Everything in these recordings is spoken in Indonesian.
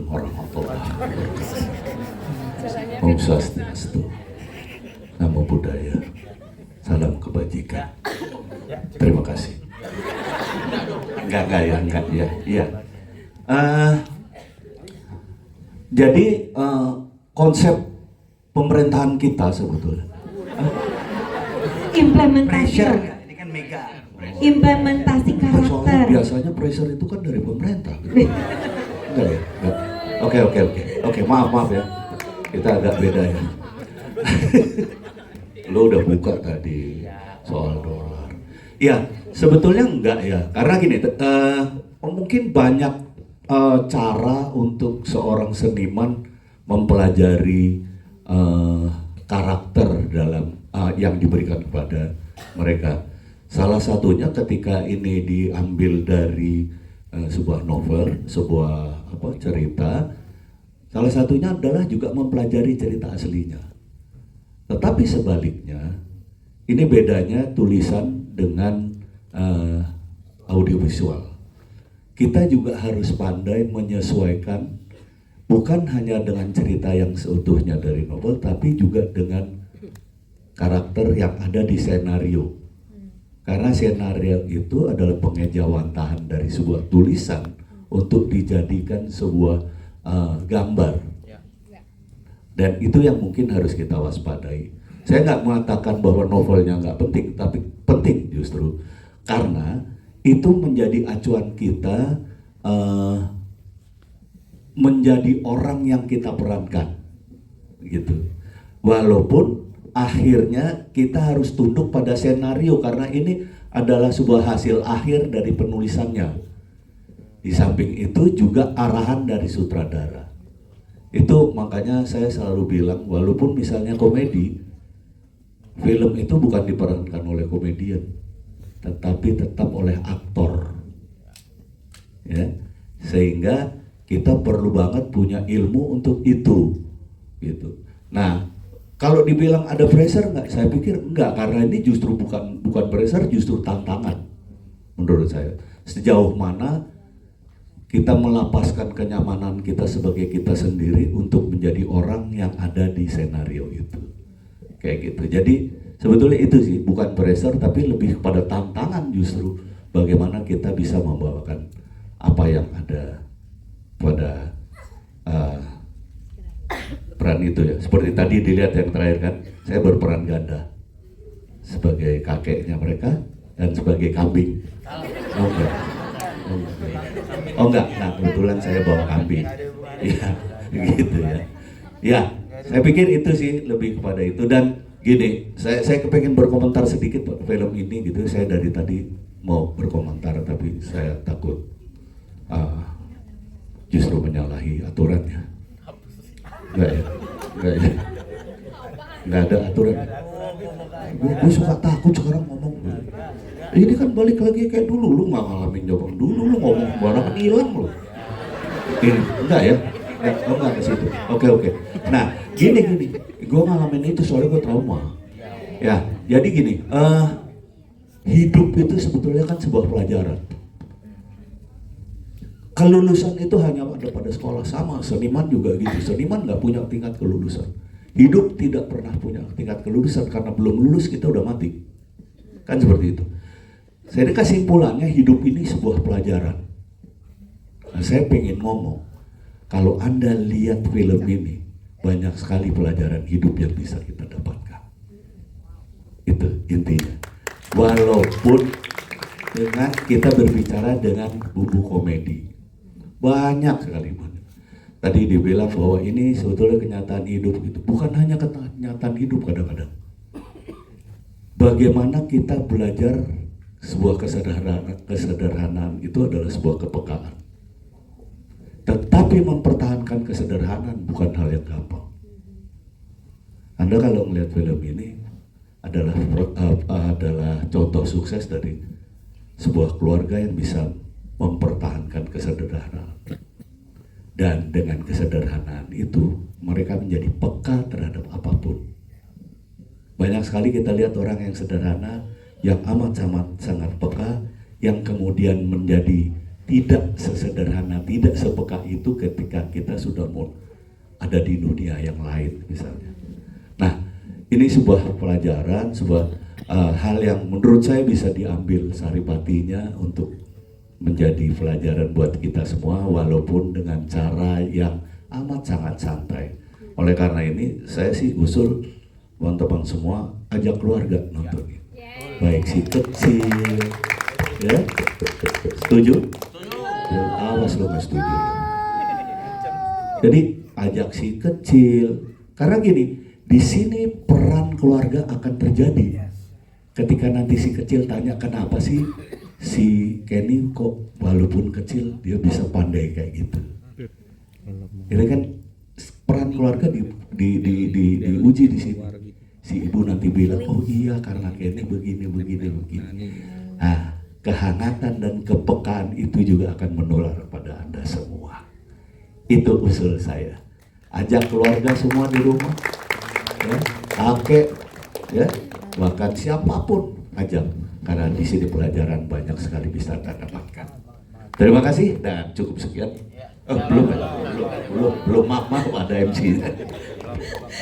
Warahmatullahi wabarakatuh. Om Swastiastu, Namo Buddhaya, salam kebajikan. Terima kasih. Enggak ya. Iya. Jadi konsep pemerintahan kita sebetulnya. Implementasi. Ini kan mega. Implementasi Soalnya karakter. biasanya pressure itu kan dari pemerintah. Gitu. Enggak ya? Enggak. Oke, maaf ya. Kita agak beda ya. Lo udah buka tadi soal dolar. Ya, sebetulnya enggak ya. Karena gini, mungkin banyak cara untuk seorang seniman mempelajari karakter dalam yang diberikan kepada mereka. Salah satunya ketika ini diambil dari sebuah novel, sebuah cerita. Salah satunya adalah juga mempelajari cerita aslinya. Tetapi sebaliknya, ini bedanya tulisan dengan audiovisual. Kita juga harus pandai menyesuaikan, bukan hanya dengan cerita yang seutuhnya dari novel, tapi juga dengan karakter yang ada di senario. Karena senario itu adalah pengejawantahan dari sebuah tulisan untuk dijadikan sebuah gambar. Dan itu yang mungkin harus kita waspadai. Saya nggak mengatakan bahwa novelnya nggak penting, tapi penting justru. Karena itu menjadi acuan kita menjadi orang yang kita perankan. Gitu. Walaupun akhirnya kita harus tunduk pada senario karena ini adalah sebuah hasil akhir dari penulisannya. Di samping itu juga arahan dari sutradara. Itu makanya saya selalu bilang, walaupun misalnya komedi, film itu bukan diperankan oleh komedian, tetapi tetap oleh aktor. Ya, sehingga kita perlu banget punya ilmu untuk itu. Gitu. Nah, kalau dibilang ada pressure nggak? Saya pikir enggak, karena ini justru bukan pressure, justru tantangan menurut saya. Sejauh mana kita melapaskan kenyamanan kita sebagai kita sendiri untuk menjadi orang yang ada di senario itu. Kayak gitu. Jadi sebetulnya itu sih, bukan pressure tapi lebih kepada tantangan justru. Bagaimana kita bisa membawakan apa yang ada pada peran itu ya. Seperti tadi dilihat yang terakhir kan, saya berperan ganda sebagai kakeknya mereka dan sebagai kambing. Oh enggak, nah kebetulan saya bawa kambing. Ya, gitu ya. Ya, saya pikir itu sih lebih kepada itu. Dan gini, saya kepengen berkomentar sedikit film ini gitu. Saya dari tadi mau berkomentar tapi saya takut justru menyalahi aturannya. Enggak ya? Enggak ada aturan. Gue suka takut sekarang ngomong. Ini kan balik lagi kayak dulu, lu nggak ngalamin jawaban dulu, lu ngomong sembarangan hilang lu. Ini enggak ya? Enggak ke situ. Oke. Nah, gini, gue ngalamin itu soalnya gue trauma. Ya, jadi gini, hidup itu sebetulnya kan sebuah pelajaran. Kelulusan itu hanya ada pada sekolah, sama seniman juga gitu. Seniman nggak punya tingkat kelulusan. Hidup tidak pernah punya tingkat kelulusan karena belum lulus kita udah mati. Kan seperti itu. Jadi kesimpulannya hidup ini sebuah pelajaran. Nah, saya pengen ngomong, kalau Anda lihat film ini, banyak sekali pelajaran hidup yang bisa kita dapatkan. Itu intinya. Walaupun dengan kita berbicara dengan bumbu komedi, banyak sekali. Tadi dibilang bahwa ini sebetulnya kenyataan hidup itu bukan hanya kenyataan hidup kadang-kadang. Bagaimana kita belajar sebuah kesederhanaan itu adalah sebuah kepekaan. Tetapi mempertahankan kesederhanaan bukan hal yang gampang. Anda kalau melihat film ini, adalah contoh sukses dari sebuah keluarga yang bisa mempertahankan kesederhanaan. Dan dengan kesederhanaan itu mereka menjadi peka terhadap apapun. Banyak sekali kita lihat orang yang sederhana, yang amat sangat peka, yang kemudian menjadi tidak sesederhana, tidak sepeka itu ketika kita sudah mau ada di dunia yang lain misalnya. Nah, ini sebuah pelajaran, sebuah hal yang menurut saya bisa diambil saripatinya untuk menjadi pelajaran buat kita semua, walaupun dengan cara yang amat sangat santai. Oleh karena ini saya sih usul teman-teman semua ajak keluarga nonton, baik si kecil, ya, setuju? Ya, awas lo nggak setuju. Jadi ajak si kecil, karena gini, di sini peran keluarga akan terjadi. Ketika nanti si kecil tanya kenapa sih si Kenny kok walaupun kecil dia bisa pandai kayak gitu. Ini kan peran keluarga diuji di sini. Si ibu nanti bilang, oh iya karena Kenny begini. Nah, kehangatan dan kepekaan itu juga akan menular pada Anda semua. Itu usul saya. Ajak keluarga semua di rumah, ya, kakek, ya, bahkan siapapun ajak. Karena di sini pelajaran banyak sekali bisa Anda dapatkan. Terima kasih dan cukup sekian. Belum maaf ada MC.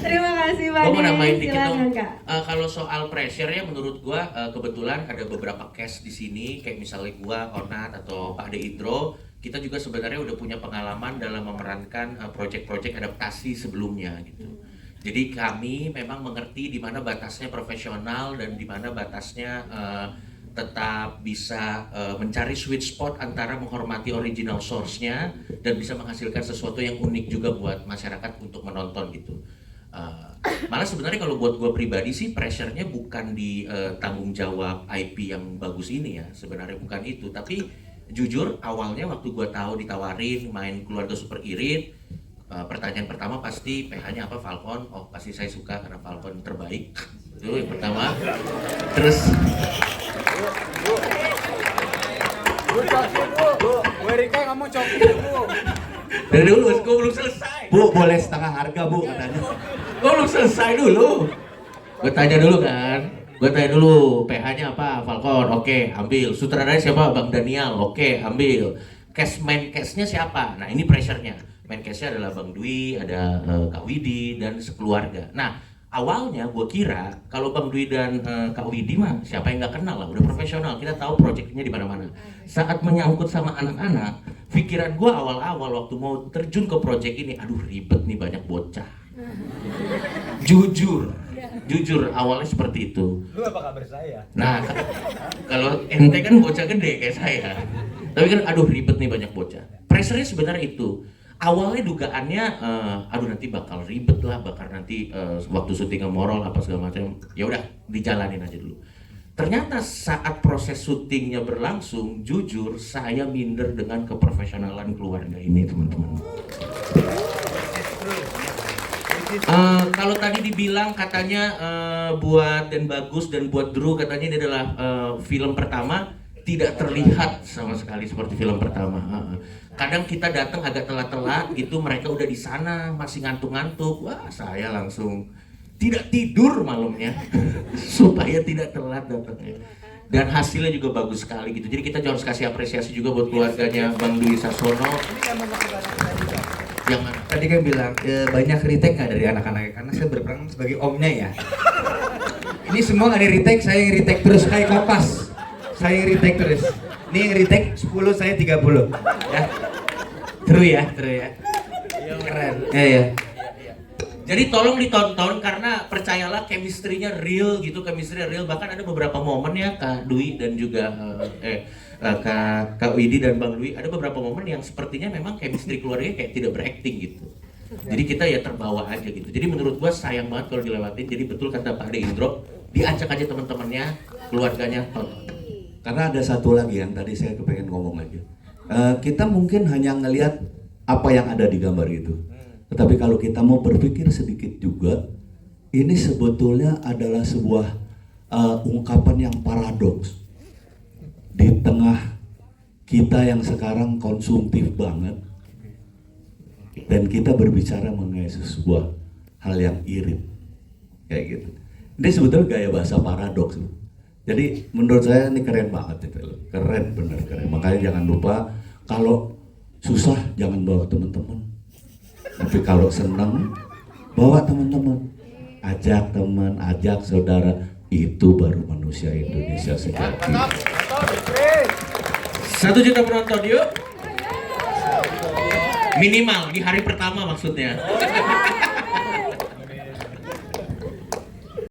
Terima kasih Pak. Gue mau nambahin dikit Silakan, dong. Kak. Kalau soal pressure ya, menurut gue kebetulan ada beberapa case di sini, kayak misalnya gue, Onat atau Pak De Indro, kita juga sebenarnya udah punya pengalaman dalam memerankan project-project adaptasi sebelumnya gitu. Jadi kami memang mengerti di mana batasnya profesional dan di mana batasnya tetap bisa mencari sweet spot antara menghormati original source-nya dan bisa menghasilkan sesuatu yang unik juga buat masyarakat untuk menonton gitu. Malah sebenarnya kalau buat gue pribadi sih pressure-nya bukan di tanggung jawab IP yang bagus ini ya, sebenarnya bukan itu. Tapi jujur awalnya waktu gue tahu ditawarin main Keluarga Super Irit, pertanyaan pertama pasti PH-nya apa, Falcon? Oh pasti saya suka karena Falcon terbaik. Itu yang pertama. Terus Bu Erika ngomong coki Bu. dari dulu, gue belum selesai. Bu, boleh setengah harga Bu katanya. Gue belum selesai dulu. Gue tanya dulu kan. Gue tanya dulu PH-nya apa, Falcon? Oke, ambil. Sutradaranya siapa? Bang Daniel. Oke, ambil. Main cast-nya siapa? Nah ini pressure-nya. Main cast-nya adalah Bang Dwi, ada Kak Widi dan sekeluarga. Nah awalnya gue kira kalau Bang Dwi dan Kak Widi mah siapa yang nggak kenal lah, udah profesional, kita tahu projectnya di mana-mana. Saat menyangkut sama anak-anak, pikiran gue awal-awal waktu mau terjun ke project ini, aduh ribet nih banyak bocah. Jujur awalnya seperti itu. Lu apa kabar saya? Nah kalau ente kan bocah gede kayak saya, tapi kan aduh ribet nih banyak bocah. Pressure-nya sebenarnya itu. Awalnya dugaannya, aduh nanti bakal ribet lah, bakal nanti waktu syuting moral apa segala macam. Ya udah dijalanin aja dulu. Ternyata saat proses syutingnya berlangsung, jujur saya minder dengan keprofesionalan keluarga ini teman-teman. Kalau tadi dibilang katanya buat Dan Bagus dan buat Drew katanya ini adalah film pertama, tidak terlihat sama sekali seperti film pertama. Kadang kita datang agak telat-telat gitu, mereka udah di sana masih ngantuk-ngantuk. Wah, saya langsung tidak tidur malamnya supaya tidak telat datangnya. Dan hasilnya juga bagus sekali gitu. Jadi kita juga harus kasih apresiasi juga buat keluarganya Bang Dwi Sasono. Yang mana? Tadi kan bilang banyak retake nggak dari anak-anak, karena saya berperan sebagai omnya ya. Ini semua nggak ada retake, saya yang retake terus kayak Kompas. Saya yang retake terus. Ini yang retake 10, saya 30. Ya. True ya. Keren. Ya. Jadi tolong ditonton karena percayalah chemistry-nya real gitu, chemistry real. Bahkan ada beberapa momen ya Kak Dwi dan juga Kak Widi dan Bang Dwi, ada beberapa momen yang sepertinya memang chemistry keluarganya kayak tidak berakting gitu. Jadi kita ya terbawa aja gitu. Jadi menurut gua sayang banget kalau dilewatin. Jadi betul kata Pak De Indro, diajak aja teman-temannya, keluarganya tonton. Karena ada satu lagi yang tadi saya kepengen ngomong lagi. Kita mungkin hanya ngelihat apa yang ada di gambar itu. Tetapi kalau kita mau berpikir sedikit juga, ini sebetulnya adalah sebuah ungkapan yang paradoks di tengah kita yang sekarang konsumtif banget dan kita berbicara mengenai sebuah hal yang irit kayak gitu. Ini sebetulnya gaya bahasa paradoks. Jadi menurut saya ini keren banget itu, keren bener keren. Makanya jangan lupa kalau susah jangan bawa teman-teman, tapi kalau senang bawa teman-teman, ajak teman, ajak saudara, itu baru manusia Indonesia sejati. 1 juta penonton yuk. Minimal di hari pertama maksudnya.